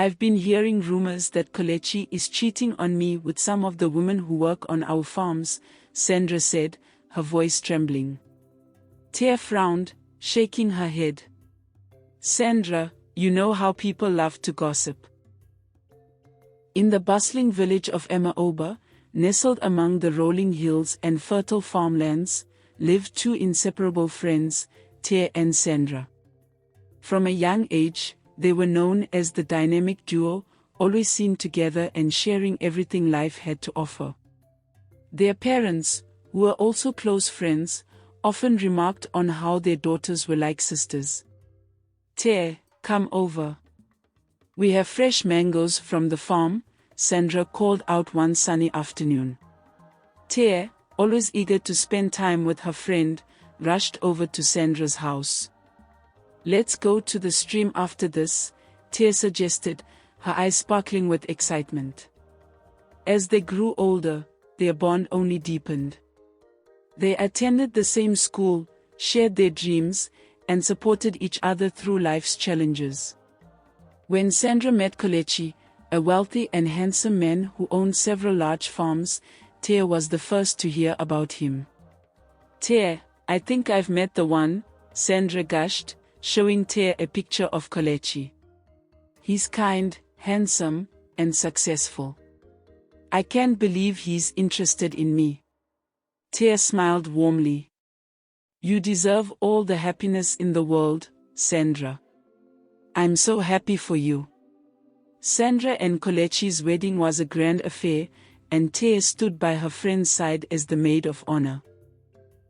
I've been hearing rumors that Kelechi is cheating on me with some of the women who work on our farms, Sandra said, her voice trembling. Tia frowned, shaking her head. Sandra, you know how people love to gossip. In the bustling village of Immerse, nestled among the rolling hills and fertile farmlands, lived two inseparable friends, Tia and Sandra. From a young age, they were known as the dynamic duo, always seen together and sharing everything life had to offer. Their parents, who were also close friends, often remarked on how their daughters were like sisters. Tia, come over. We have fresh mangoes from the farm, Sandra called out one sunny afternoon. Tia, always eager to spend time with her friend, rushed over to Sandra's house. Let's go to the stream after this, Tia suggested, her eyes sparkling with excitement. As they grew older, their bond only deepened. They attended the same school, shared their dreams, and supported each other through life's challenges. When Sandra met Kelechi, a wealthy and handsome man who owned several large farms, Tia was the first to hear about him. Tia, I think I've met the one, Sandra gushed, showing Tia a picture of Kelechi. He's kind, handsome, and successful. I can't believe he's interested in me. Tia smiled warmly. You deserve all the happiness in the world, Sandra. I'm so happy for you. Sandra and Kelechi's wedding was a grand affair, and Tia stood by her friend's side as the maid of honor.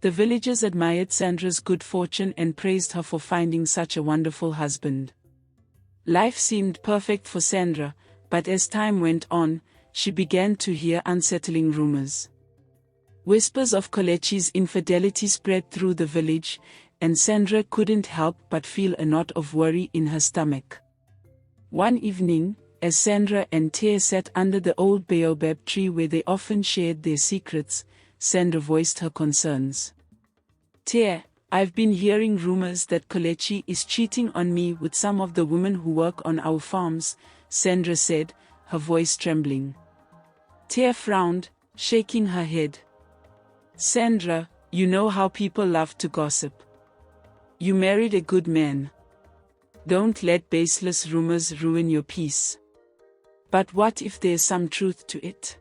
The villagers admired Sandra's good fortune and praised her for finding such a wonderful husband. Life seemed perfect for Sandra, but as time went on, she began to hear unsettling rumors. Whispers of Kelechi's infidelity spread through the village, and Sandra couldn't help but feel a knot of worry in her stomach. One evening, as Sandra and Tia sat under the old baobab tree where they often shared their secrets, Sandra voiced her concerns. Tia, I've been hearing rumors that Kelechi is cheating on me with some of the women who work on our farms, Sandra said, her voice trembling. Tia frowned, shaking her head. Sandra, you know how people love to gossip. You married a good man. Don't let baseless rumors ruin your peace. But what if there's some truth to it?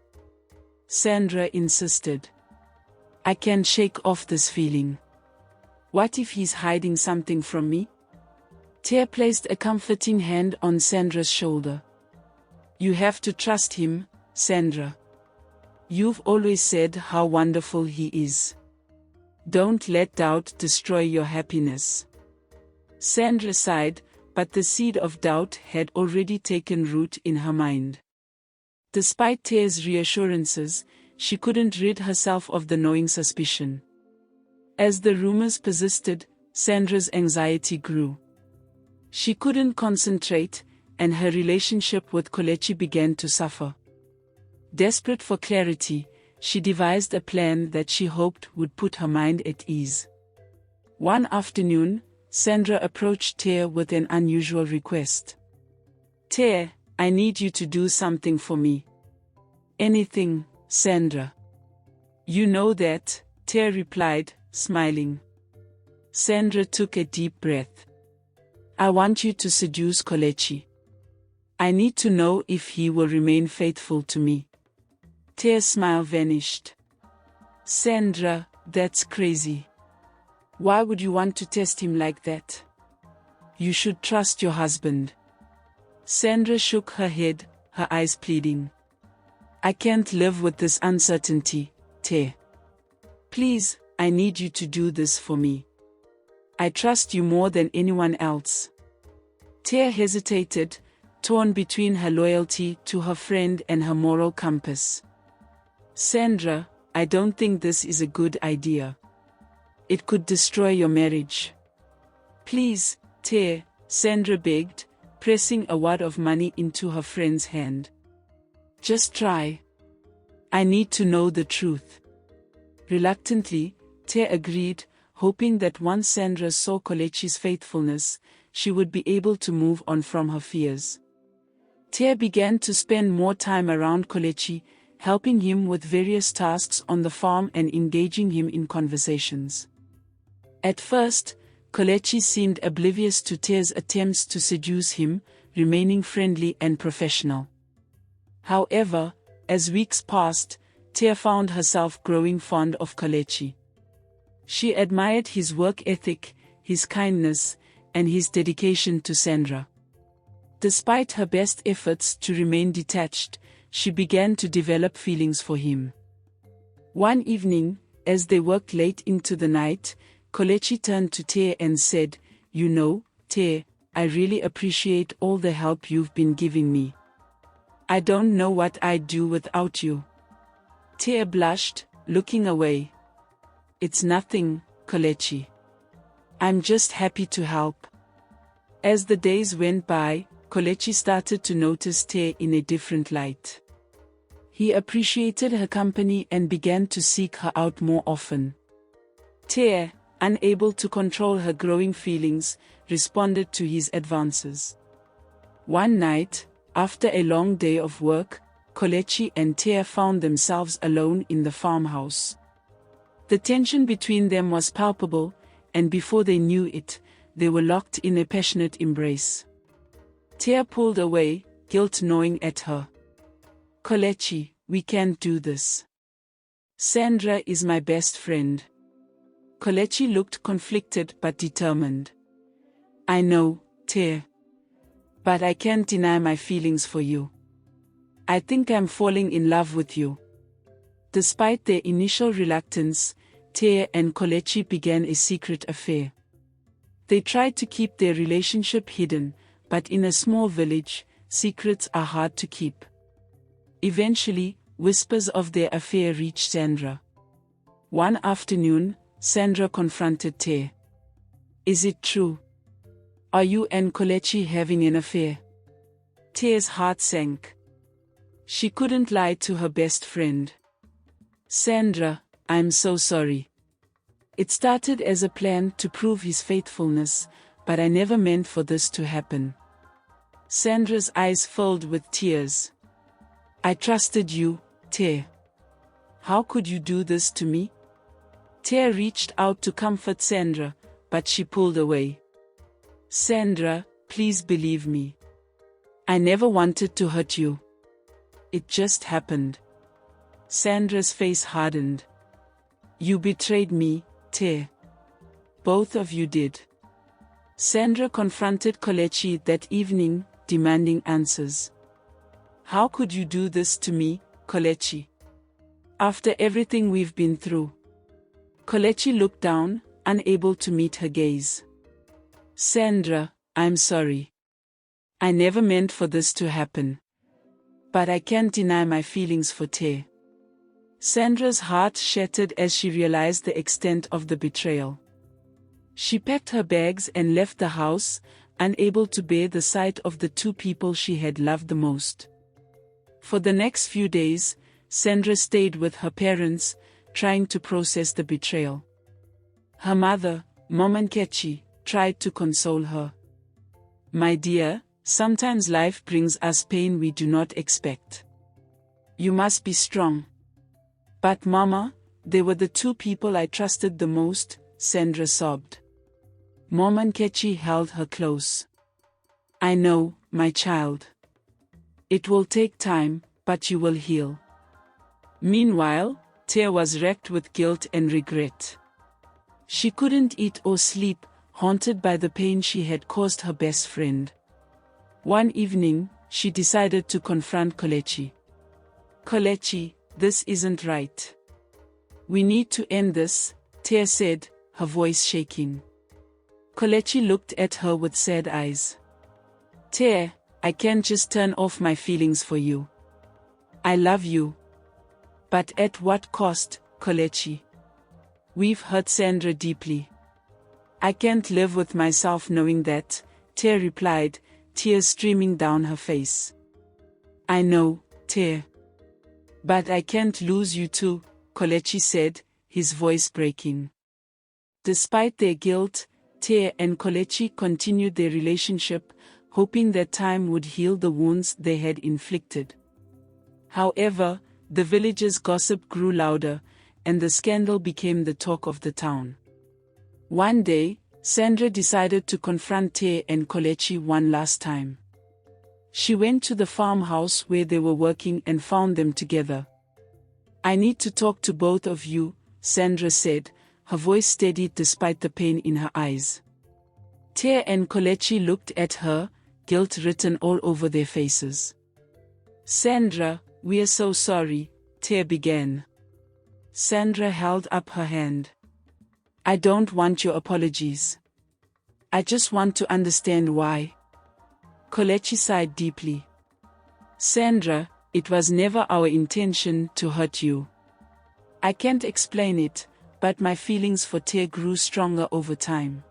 Sandra insisted. I can't shake off this feeling. What if he's hiding something from me? Tia placed a comforting hand on Sandra's shoulder. You have to trust him, Sandra. You've always said how wonderful he is. Don't let doubt destroy your happiness. Sandra sighed, but the seed of doubt had already taken root in her mind. Despite Tia's reassurances, she couldn't rid herself of the gnawing suspicion. As the rumors persisted, Sandra's anxiety grew. She couldn't concentrate, and her relationship with Kelechi began to suffer. Desperate for clarity, she devised a plan that she hoped would put her mind at ease. One afternoon, Sandra approached Tia with an unusual request. Tia, I need you to do something for me. Anything, Sandra. You know that, Tia replied, smiling. Sandra took a deep breath. I want you to seduce Kelechi. I need to know if he will remain faithful to me. Tia's smile vanished. Sandra, that's crazy. Why would you want to test him like that? You should trust your husband. Sandra shook her head, her eyes pleading. I can't live with this uncertainty, Tia. Please, I need you to do this for me. I trust you more than anyone else. Tia hesitated, torn between her loyalty to her friend and her moral compass. Sandra, I don't think this is a good idea. It could destroy your marriage. Please, Tia, Sandra begged, pressing a wad of money into her friend's hand. Just try. I need to know the truth. Reluctantly, Tia agreed, hoping that once Sandra saw Kelechi's faithfulness, she would be able to move on from her fears. Tia began to spend more time around Kelechi, helping him with various tasks on the farm and engaging him in conversations. At first, Kelechi seemed oblivious to Tia's attempts to seduce him, remaining friendly and professional. However, as weeks passed, Tia found herself growing fond of Kelechi. She admired his work ethic, his kindness, and his dedication to Sandra. Despite her best efforts to remain detached, she began to develop feelings for him. One evening, as they worked late into the night, Kelechi turned to Tia and said, "You know, Tia, I really appreciate all the help you've been giving me. I don't know what I'd do without you." Tia blushed, looking away. "It's nothing, Kelechi. I'm just happy to help." As the days went by, Kelechi started to notice Tia in a different light. He appreciated her company and began to seek her out more often. Tia, unable to control her growing feelings, responded to his advances. One night, after a long day of work, Kelechi and Tia found themselves alone in the farmhouse. The tension between them was palpable, and before they knew it, they were locked in a passionate embrace. Tia pulled away, guilt gnawing at her. "Kelechi, we can't do this. Sandra is my best friend." Kelechi looked conflicted but determined. "I know, Tia. But I can't deny my feelings for you. I think I'm falling in love with you." Despite their initial reluctance, Tia and Kelechi began a secret affair. They tried to keep their relationship hidden, but in a small village, secrets are hard to keep. Eventually, whispers of their affair reached Sandra. One afternoon, Sandra confronted Tia. "Is it true? Are you and Kelechi having an affair?" Tia's heart sank. She couldn't lie to her best friend. "Sandra, I'm so sorry. It started as a plan to prove his faithfulness, but I never meant for this to happen." Sandra's eyes filled with tears. "I trusted you, Tia. How could you do this to me?" Tia reached out to comfort Sandra, but she pulled away. "Sandra, please believe me. I never wanted to hurt you. It just happened." Sandra's face hardened. "You betrayed me, Tia. Both of you did." Sandra confronted Kelechi that evening, demanding answers. "How could you do this to me, Kelechi? After everything we've been through?" Kelechi looked down, unable to meet her gaze. "Sandra, I'm sorry. I never meant for this to happen. But I can't deny my feelings for Tia." Sandra's heart shattered as she realized the extent of the betrayal. She packed her bags and left the house, unable to bear the sight of the two people she had loved the most. For the next few days, Sandra stayed with her parents, trying to process the betrayal. Her mother, Mom Nkechi, tried to console her. "My dear, sometimes life brings us pain we do not expect. You must be strong." "But Mama, they were the two people I trusted the most," Sandra sobbed. Mom Nkechi held her close. "I know, my child. It will take time, but you will heal." Meanwhile, Tia was racked with guilt and regret. She couldn't eat or sleep, haunted by the pain she had caused her best friend. One evening, she decided to confront Kelechi. "Kelechi, this isn't right. We need to end this," Tia said, her voice shaking. Kelechi looked at her with sad eyes. "Tia, I can't just turn off my feelings for you. I love you. But at what cost, Kelechi? We've hurt Sandra deeply. I can't live with myself knowing that," Tia replied, tears streaming down her face. "I know, Tia. But I can't lose you too," Kelechi said, his voice breaking. Despite their guilt, Tia and Kelechi continued their relationship, hoping that time would heal the wounds they had inflicted. However, the villagers' gossip grew louder, and the scandal became the talk of the town. One day, Sandra decided to confront Te and Kelechi one last time. She went to the farmhouse where they were working and found them together. "I need to talk to both of you," Sandra said, her voice steady despite the pain in her eyes. Te and Kelechi looked at her, guilt written all over their faces. "Sandra, we are so sorry," Te began. Sandra held up her hand. "I don't want your apologies. I just want to understand why." Kelechi sighed deeply. "Sandra, it was never our intention to hurt you. I can't explain it, but my feelings for Te grew stronger over time.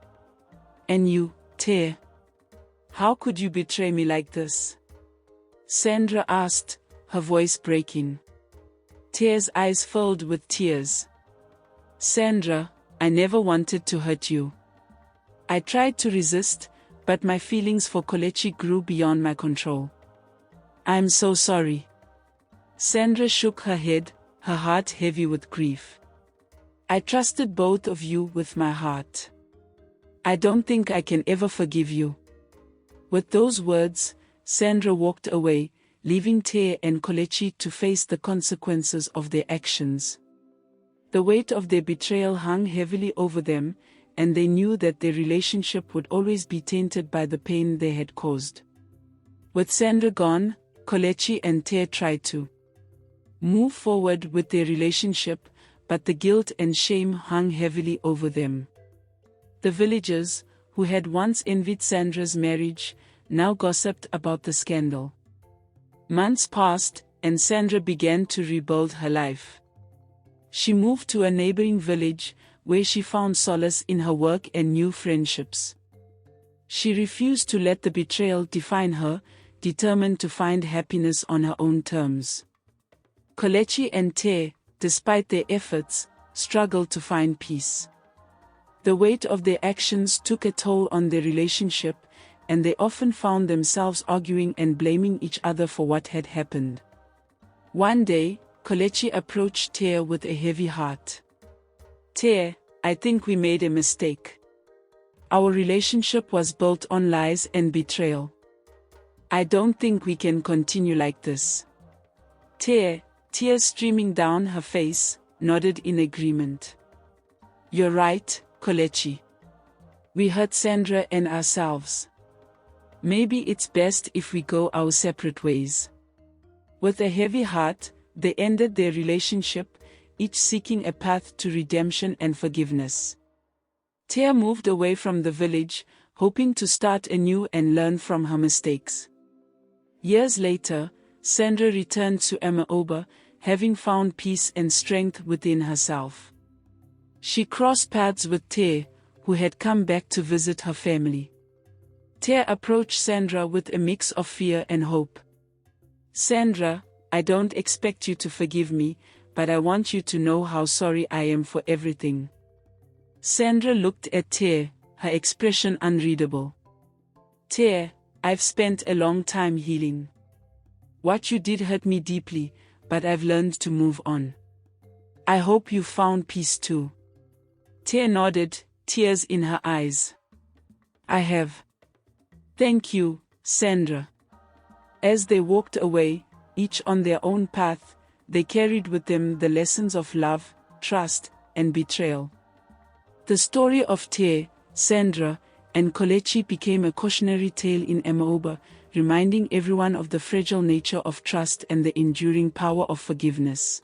And you, Te? How could you betray me like this?" Sandra asked, her voice breaking. Te's eyes filled with tears. "Sandra, I never wanted to hurt you. I tried to resist, but my feelings for Kelechi grew beyond my control. I'm so sorry." Sandra shook her head, her heart heavy with grief. "I trusted both of you with my heart. I don't think I can ever forgive you." With those words, Sandra walked away, leaving Te and Kelechi to face the consequences of their actions. The weight of their betrayal hung heavily over them, and they knew that their relationship would always be tainted by the pain they had caused. With Sandra gone, Kelechi and Te tried to move forward with their relationship, but the guilt and shame hung heavily over them. The villagers, who had once envied Sandra's marriage, now gossiped about the scandal. Months passed, and Sandra began to rebuild her life. She moved to a neighboring village, where she found solace in her work and new friendships. She refused to let the betrayal define her, determined to find happiness on her own terms. Kelechi and Te, despite their efforts, struggled to find peace. The weight of their actions took a toll on their relationship, and they often found themselves arguing and blaming each other for what had happened. One day, Kelechi approached Te with a heavy heart. "Te, I think we made a mistake. Our relationship was built on lies and betrayal. I don't think we can continue like this." Te, tears streaming down her face, nodded in agreement. "You're right, Kelechi. We hurt Sandra and ourselves. Maybe it's best if we go our separate ways." With a heavy heart, they ended their relationship, each seeking a path to redemption and forgiveness. Te moved away from the village, hoping to start anew and learn from her mistakes. Years later, Sandra returned to Immerse, having found peace and strength within herself. She crossed paths with Te, who had come back to visit her family. Te approached Sandra with a mix of fear and hope. "Sandra, I don't expect you to forgive me, but I want you to know how sorry I am for everything." Sandra looked at Te, her expression unreadable. "Te, I've spent a long time healing. What you did hurt me deeply, but I've learned to move on. I hope you found peace too." Te nodded, tears in her eyes. "I have. Thank you, Sandra." As they walked away, each on their own path, they carried with them the lessons of love, trust, and betrayal. The story of Te, Sandra, and Kelechi became a cautionary tale in Immerse, reminding everyone of the fragile nature of trust and the enduring power of forgiveness.